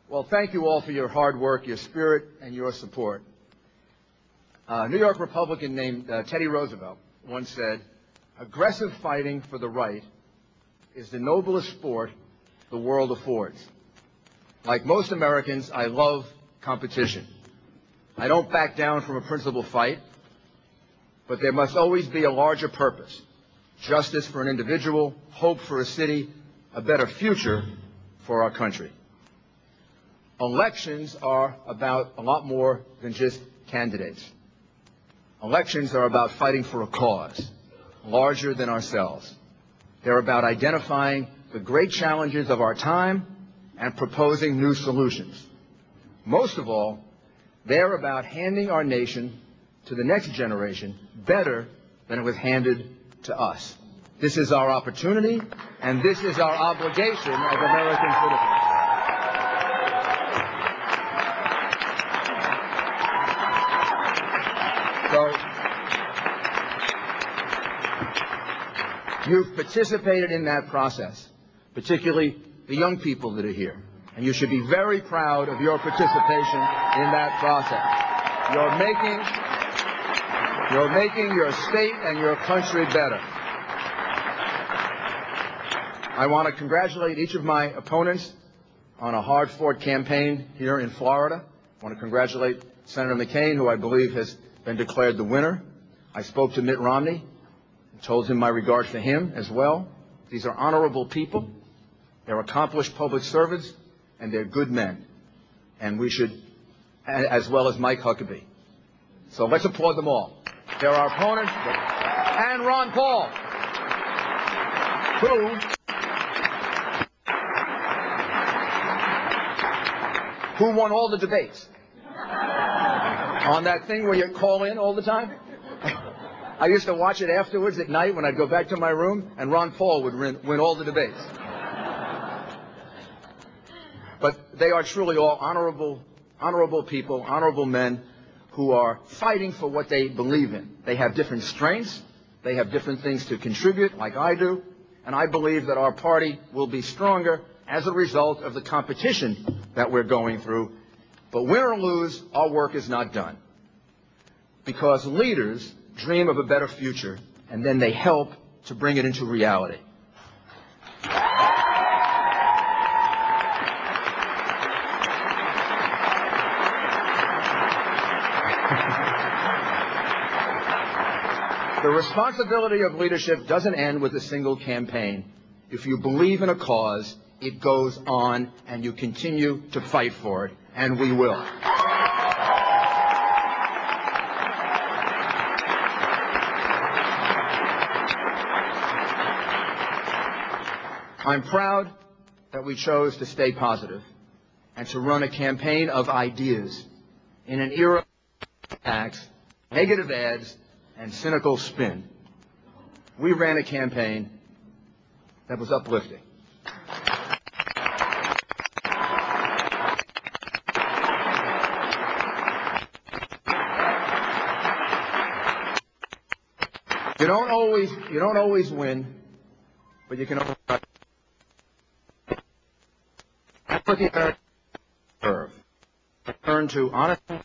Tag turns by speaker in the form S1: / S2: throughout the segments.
S1: Well, thank you all for your hard work, your spirit, and your support. A New York Republican named Teddy Roosevelt once said, "Aggressive fighting for the right is the noblest sport the world affords." Like most Americans, I love competition. I don't back down from a principled fight, but there must always be a larger purpose: justice for an individual, hope for a city, a better future for our country. Elections are about a lot more than just candidates. Elections are about fighting for a cause larger than ourselves. They're about identifying the great challenges of our time and proposing new solutions. Most of all, they're about handing our nation to the next generation better than it was handed to us. This is our opportunity, and this is our obligation as American citizens. So, you've participated in that process, particularly the young people that are here, and you should be very proud of your participation in that process. You're making your state and your country better. I want to congratulate each of my opponents on a hard-fought campaign here in Florida. I want to congratulate Senator McCain, who I believe has been declared the winner. I spoke to Mitt Romney and told him my regard for him as well. These are honorable people. They're accomplished public servants, and they're good men. And we should, as well as Mike Huckabee. So let's applaud them all. They're our opponents. And Ron Paul, who won all the debates on that thing where you call in all the time. I used to watch it afterwards at night when I'd go back to my room, and Ron Paul would win all the debates. But they are truly all honorable people, honorable men who are fighting for what they believe in. They have different strengths. They have different things to contribute, like I do. And I believe that our party will be stronger as a result of the competition that we're going through. But win or lose, our work is not done. Because leaders dream of a better future, and then they help to bring it into reality. The responsibility of leadership doesn't end with a single campaign. If you believe in a cause, it goes on, and you continue to fight for it, and we will. I'm proud that we chose to stay positive and to run a campaign of ideas in an era of attacks, negative ads, and cynical spin. We ran a campaign that was uplifting. You don't always win, but you can always win. That's what the Americans deserve. Return to honesty.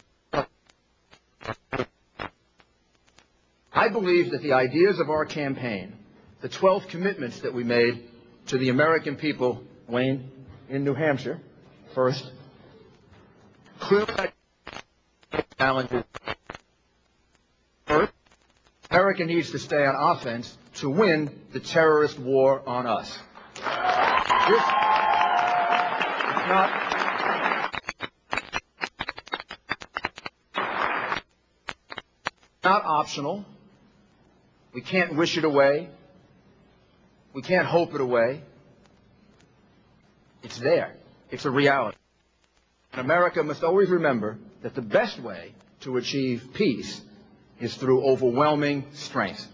S1: I believe that the ideas of our campaign, the 12 commitments that we made to the American people, Wayne, in New Hampshire, first, clearly challenges. First, America needs to stay on offense to win the terrorist war on us. It's not optional. We can't wish it away. We can't hope it away. It's there. It's a reality. And America must always remember that the best way to achieve peace is through overwhelming strength.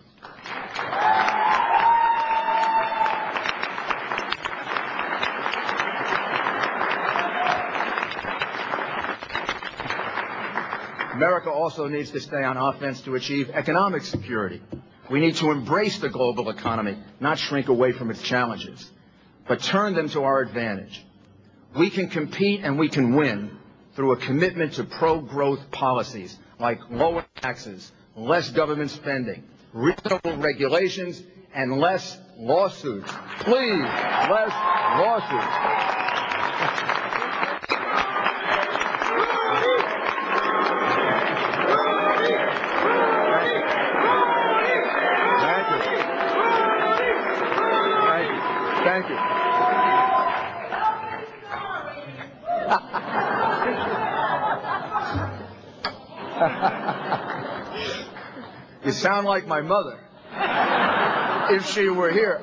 S1: America also needs to stay on offense to achieve economic security. We need to embrace the global economy, not shrink away from its challenges, but turn them to our advantage. We can compete and we can win through a commitment to pro-growth policies like lower taxes, less government spending, reasonable regulations, and less lawsuits. Please, less lawsuits. Thank you. You sound like my mother. If she were here.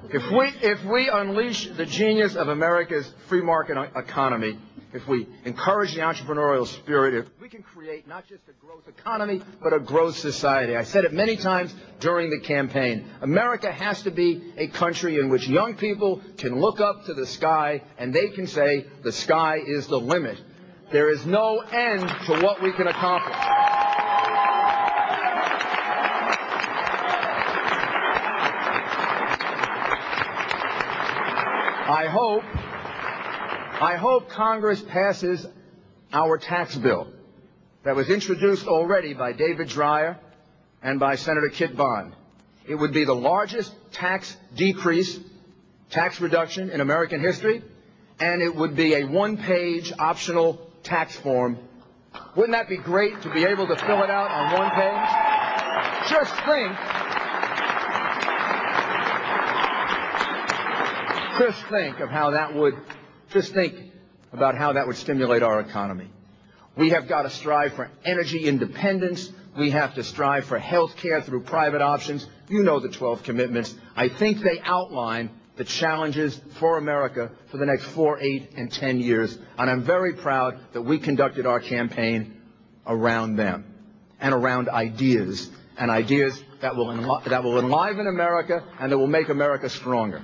S1: If we unleash the genius of America's free market economy, if we encourage the entrepreneurial spirit, if we can create not just a growth economy, but a growth society. I said it many times during the campaign. America has to be a country in which young people can look up to the sky and they can say, the sky is the limit. There is no end to what we can accomplish. I hope Congress passes our tax bill that was introduced already by David Dreyer and by Senator Kit Bond. It would be the largest tax decrease, tax reduction in American history, and it would be a one-page optional tax form. Wouldn't that be great to be able to fill it out on one page? Just think of how that would, about how that would stimulate our economy. We have got to strive for energy independence. We have to strive for health care through private options. You know the 12 commitments. I think they outline the challenges for America for the next 4, 8, and 10 years. And I'm very proud that we conducted our campaign around them and around ideas, and ideas that will enliven America and that will make America stronger.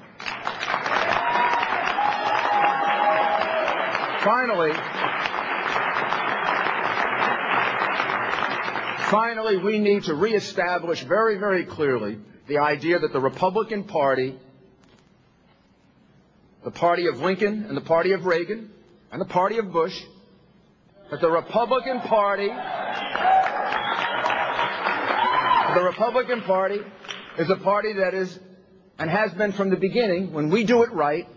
S1: Finally, we need to reestablish very, very clearly the idea that the Republican Party, the party of Lincoln and the party of Reagan and the party of Bush, that the Republican Party is a party that is and has been from the beginning, when we do it right,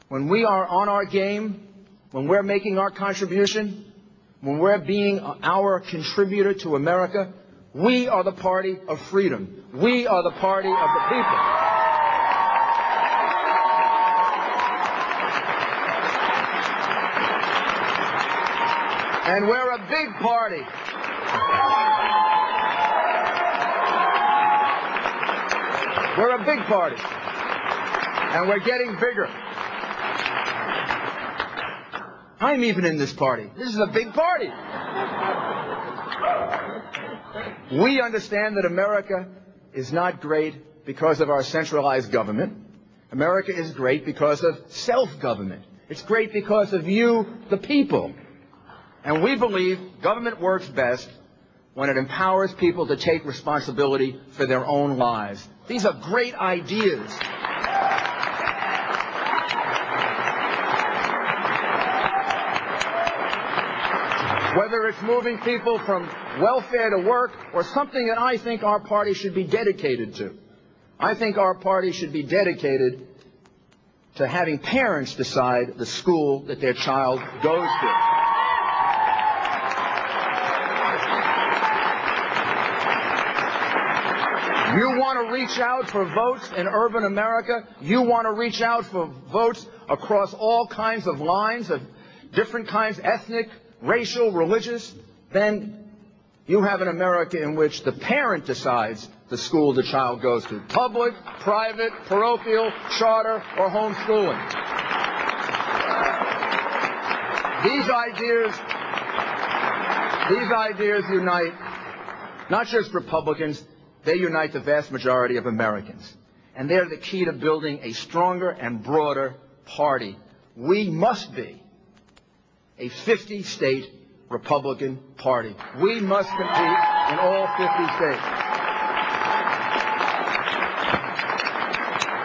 S1: when we are on our game, when we're making our contribution, when we're being our contributor to America, we are the party of freedom. We are the party of the people. And we're a big party. We're a big party. And we're getting bigger. I'm even in this party. This is a big party. We understand that America is not great because of our centralized government. America is great because of self-government. It's great because of you, the people. And we believe government works best when it empowers people to take responsibility for their own lives. These are great ideas. Whether it's moving people from welfare to work or something that I think our party should be dedicated to. I think our party should be dedicated to having parents decide the school that their child goes to. You want to reach out for votes in urban America? You want to reach out for votes across all kinds of lines, of different kinds, ethnic, racial, religious? Then you have an America in which the parent decides the school the child goes to. Public, private, parochial, charter, or homeschooling. These ideas unite not just Republicans, they unite the vast majority of Americans. And they're the key to building a stronger and broader party. We must be a 50-state Republican Party. We must compete in all 50 states.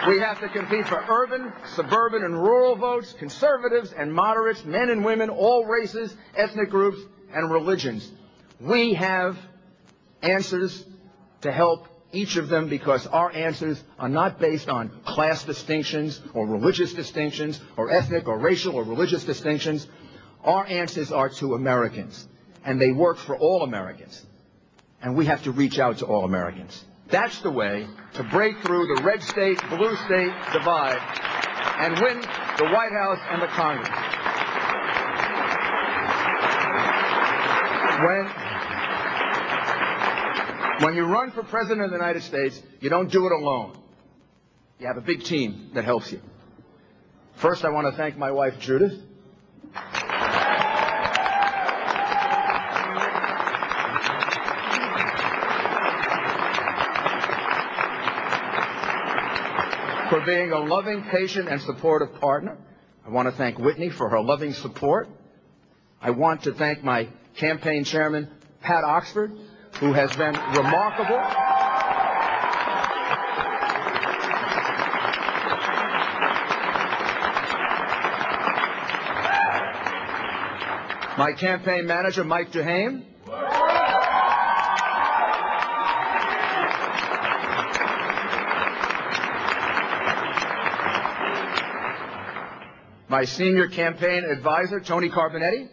S1: We have to compete for urban, suburban, and rural votes, conservatives and moderates, men and women, all races, ethnic groups, and religions. We have answers to help each of them because our answers are not based on class distinctions or religious distinctions or ethnic or racial or religious distinctions. Our answers are to Americans, and they work for all Americans. And we have to reach out to all Americans. That's the way to break through the red state, blue state divide and win the White House and the Congress. When you run for President of the United States, you don't do it alone. You have a big team that helps you. First, I want to thank my wife, Judith. For being a loving, patient, and supportive partner. I want to thank Whitney for her loving support. I want to thank my campaign chairman, Pat Oxford, who has been remarkable. My campaign manager, Mike Duhame. My senior campaign advisor, Tony Carbonetti.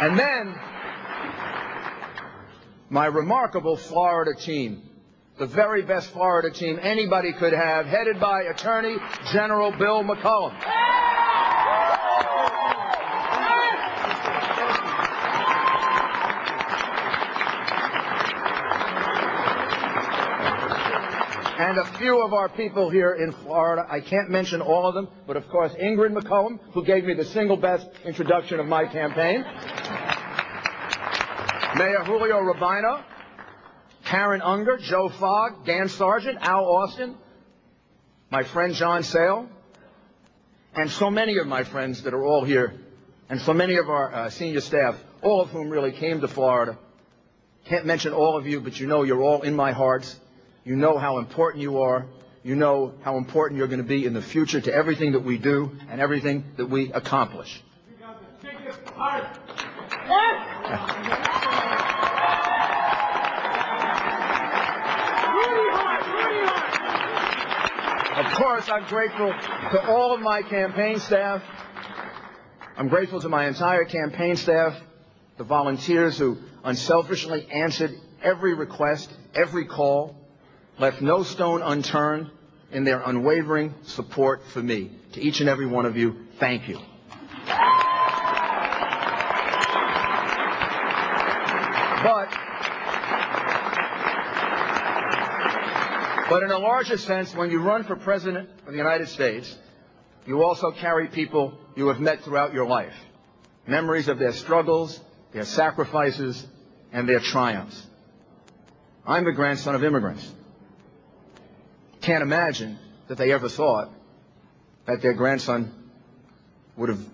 S1: And then, my remarkable Florida team, the very best Florida team anybody could have, headed by Attorney General Bill McCollum. And a few of our people here in Florida, I can't mention all of them, but of course Ingrid McCollum, who gave me the single best introduction of my campaign. Mayor Julio Rubino, Karen Unger, Joe Fogg, Dan Sargent, Al Austin, my friend John Sale, and so many of my friends that are all here, and so many of our senior staff, all of whom really came to Florida. Can't mention all of you, but you know you're all in my hearts. You know how important you are. You know how important you're going to be in the future to everything that we do and everything that we accomplish. Of course, I'm grateful to all of my campaign staff. I'm grateful to my entire campaign staff, the volunteers who unselfishly answered every request, every call, left no stone unturned in their unwavering support for me. To each and every one of you, thank you. But in a larger sense, when you run for President of the United States, you also carry people you have met throughout your life. Memories of their struggles, their sacrifices, and their triumphs. I'm the grandson of immigrants. Can't imagine that they ever thought that their grandson would have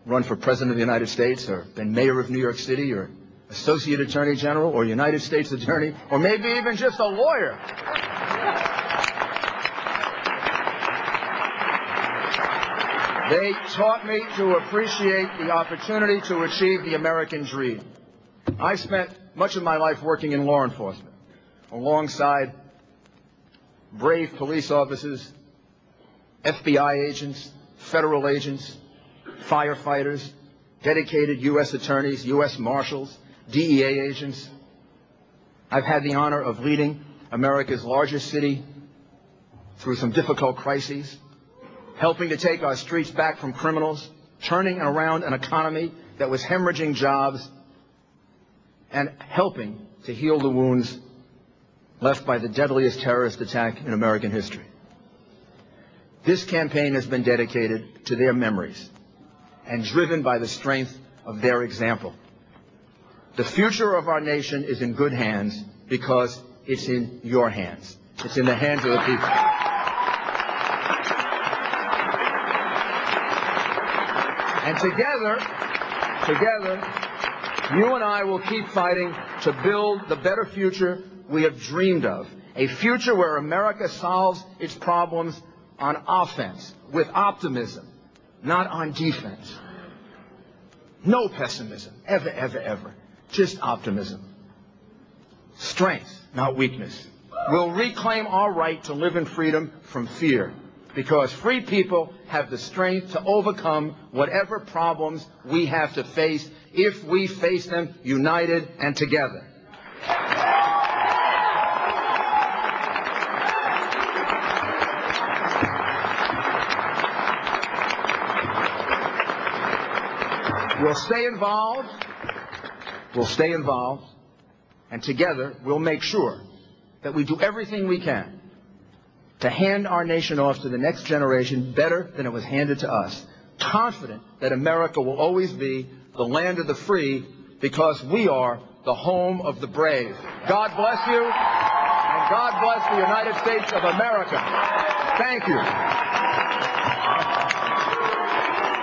S1: run for President of the United States or been mayor of New York City or Associate Attorney General or United States Attorney or maybe even just a lawyer. They taught me to appreciate the opportunity to achieve the American dream. I spent much of my life working in law enforcement alongside brave police officers, FBI agents, federal agents, firefighters, dedicated U.S. attorneys, U.S. marshals, DEA agents. I've had the honor of leading America's largest city through some difficult crises, helping to take our streets back from criminals, turning around an economy that was hemorrhaging jobs, and helping to heal the wounds left by the deadliest terrorist attack in American history. This campaign has been dedicated to their memories and driven by the strength of their example. The future of our nation is in good hands because it's in your hands. It's in the hands of the people. And together, You and I will keep fighting to build the better future we have dreamed of. A future where America solves its problems on offense, with optimism, not on defense. No pessimism, ever, ever, ever. Just optimism. Strength, not weakness. We'll reclaim our right to live in freedom from fear, because free people have the strength to overcome whatever problems we have to face if we face them united and together. We'll stay involved. We'll stay involved. And together, we'll make sure that we do everything we can to hand our nation off to the next generation better than it was handed to us, confident that America will always be the land of the free because we are the home of the brave. God bless you, and God bless the United States of America. Thank you.